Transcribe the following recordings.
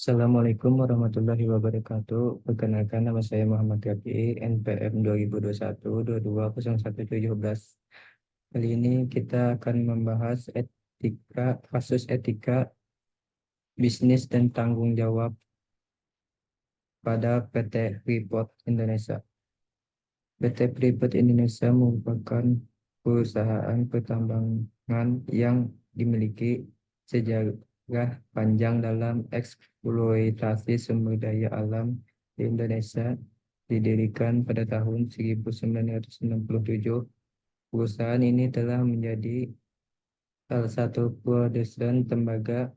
Assalamualaikum warahmatullahi wabarakatuh. Perkenalkan, nama saya Muhammad Rafi, NPM 2021-220117. Kali ini kita akan membahas kasus etika bisnis dan tanggung jawab pada PT Freeport Indonesia. PT Freeport Indonesia merupakan perusahaan pertambangan yang dimiliki sejarah panjang dalam eksploitasi sumber daya alam di Indonesia. Didirikan pada tahun 1967, perusahaan ini telah menjadi salah satu produsen tembaga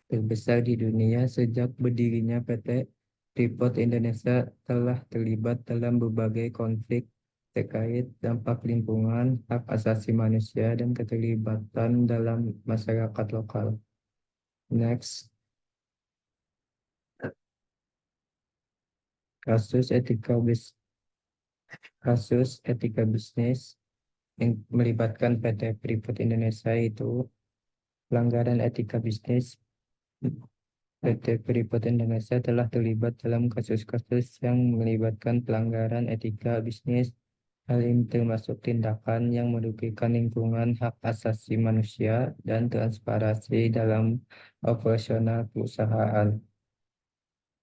terbesar di dunia. Sejak berdirinya, PT Freeport Indonesia telah terlibat dalam berbagai konflik terkait dampak lingkungan, hak asasi manusia, dan keterlibatan dalam masyarakat lokal. Next, kasus etika bis kasus etika bisnis yang melibatkan PT Freeport Indonesia itu pelanggaran etika bisnis. PT Freeport Indonesia telah terlibat dalam kasus-kasus yang melibatkan pelanggaran etika bisnis. Hal ini termasuk tindakan yang merugikan lingkungan, hak asasi manusia, dan transparansi dalam operasional perusahaan.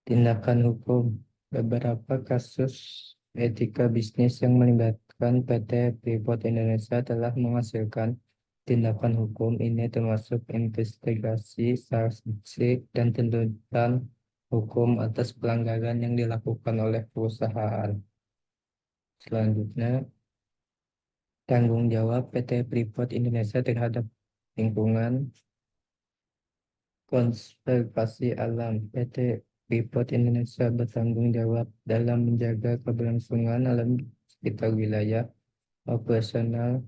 Tindakan hukum. Beberapa kasus etika bisnis yang melibatkan PT Freeport Indonesia telah menghasilkan tindakan hukum. Ini termasuk investigasi, sanksi, dan tuntutan hukum atas pelanggaran yang dilakukan oleh perusahaan. Selanjutnya, tanggung jawab PT Freeport Indonesia terhadap lingkungan. Konservasi alam. PT Freeport Indonesia bertanggung jawab dalam menjaga keberlangsungan alam sekitar wilayah. Operasional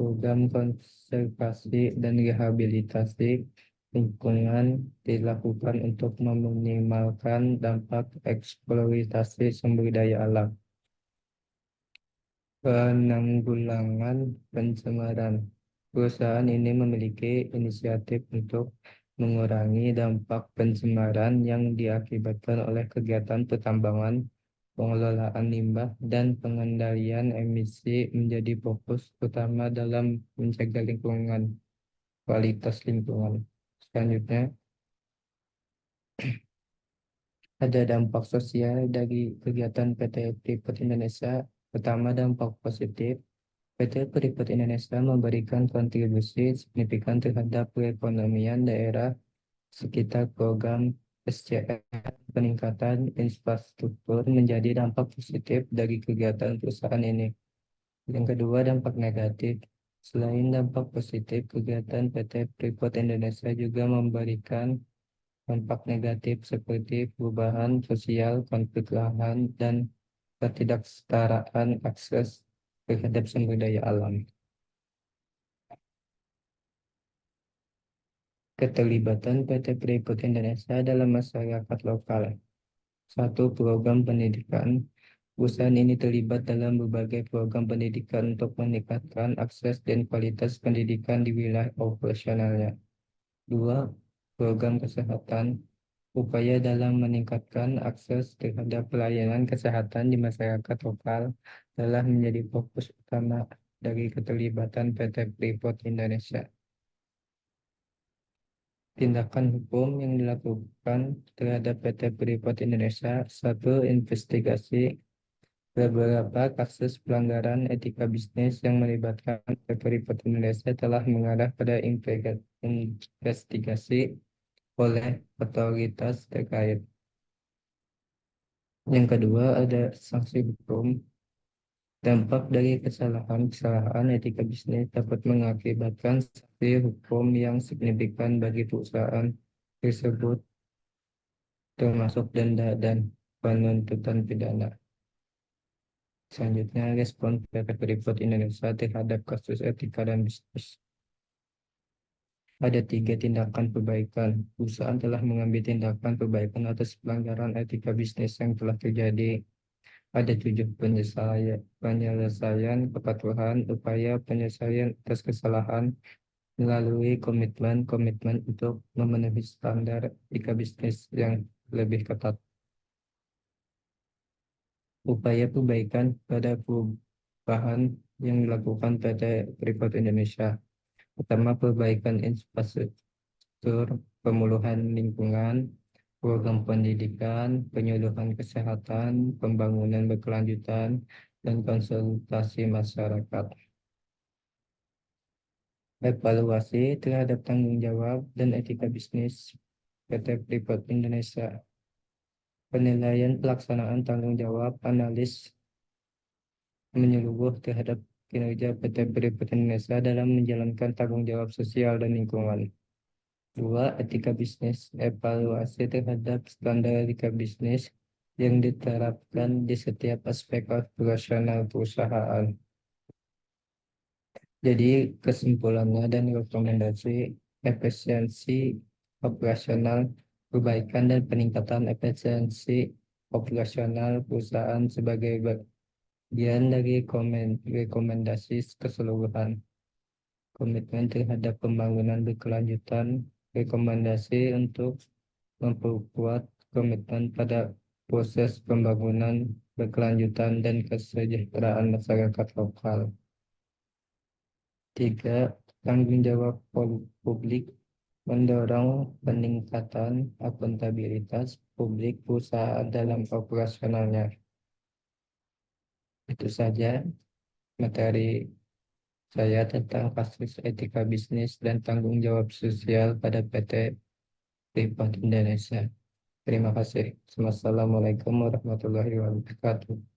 program konservasi dan rehabilitasi lingkungan dilakukan untuk meminimalkan dampak eksploitasi sumber daya alam. Penanggulangan pencemaran. Perusahaan ini memiliki inisiatif untuk mengurangi dampak pencemaran yang diakibatkan oleh kegiatan pertambangan, pengelolaan limbah, dan pengendalian emisi menjadi fokus utama dalam menjaga kualitas lingkungan. Selanjutnya, ada dampak sosial dari kegiatan PT Freeport Indonesia. Pertama, dampak positif. PT Freeport Indonesia memberikan kontribusi signifikan terhadap perekonomian daerah sekitar. Program SCM, peningkatan infrastruktur, menjadi dampak positif dari kegiatan perusahaan ini. Yang kedua, dampak negatif. Selain dampak positif, kegiatan PT Freeport Indonesia juga memberikan dampak negatif seperti perubahan sosial, konflik lahan, dan ketidaksetaraan akses terhadap sumber daya alam. Keterlibatan PT Freeport Indonesia dalam masyarakat lokal. Satu, program pendidikan. Perusahaan ini terlibat dalam berbagai program pendidikan untuk meningkatkan akses dan kualitas pendidikan di wilayah operasionalnya. Dua, program kesehatan. Upaya dalam meningkatkan akses terhadap pelayanan kesehatan di masyarakat lokal telah menjadi fokus utama dari keterlibatan PT Freeport Indonesia. Tindakan hukum yang dilakukan terhadap PT Freeport Indonesia. Satu, investigasi. Beberapa kasus pelanggaran etika bisnis yang melibatkan PT Freeport Indonesia telah mengarah pada investigasi oleh otoritas terkait. Yang kedua, ada sanksi hukum. Dampak dari kesalahan etika bisnis dapat mengakibatkan sanksi hukum yang signifikan bagi perusahaan tersebut, termasuk denda dan penuntutan pidana. Selanjutnya, respon PT Freeport Indonesia terhadap kasus etika dan bisnis. Ada 3 tindakan perbaikan. Perusahaan telah mengambil tindakan perbaikan atas pelanggaran etika bisnis yang telah terjadi. Ada 7 penyelesaian kepatuhan, upaya penyelesaian atas kesalahan, melalui komitmen-komitmen untuk memenuhi standar etika bisnis yang lebih ketat. Upaya perbaikan pada perubahan yang dilakukan PT Freeport Indonesia, pertama perbaikan infrastruktur, pemulihan lingkungan, program pendidikan, penyuluhan kesehatan, pembangunan berkelanjutan, dan konsultasi masyarakat. Evaluasi terhadap tanggung jawab dan etika bisnis PT Freeport Indonesia. Penilaian pelaksanaan tanggung jawab analis menyeluruh terhadap kinerja PT Freeport Indonesia dalam menjalankan tanggung jawab sosial dan lingkungan. Dua, etika bisnis, evaluasi terhadap standar etika bisnis yang diterapkan di setiap aspek operasional perusahaan. Jadi kesimpulannya dan rekomendasi efisiensi operasional, perbaikan dan peningkatan efisiensi operasional perusahaan sebagai bagian dari rekomendasi keseluruhan. Komitmen terhadap pembangunan berkelanjutan, rekomendasi untuk memperkuat komitmen pada proses pembangunan berkelanjutan dan kesejahteraan masyarakat lokal. Tiga, tanggung jawab publik mendorong peningkatan akuntabilitas publik perusahaan dalam operasionalnya. Itu saja materi saya tentang kasus etika bisnis dan tanggung jawab sosial pada PT Freeport Indonesia. Terima kasih. Wassalamualaikum warahmatullahi wabarakatuh.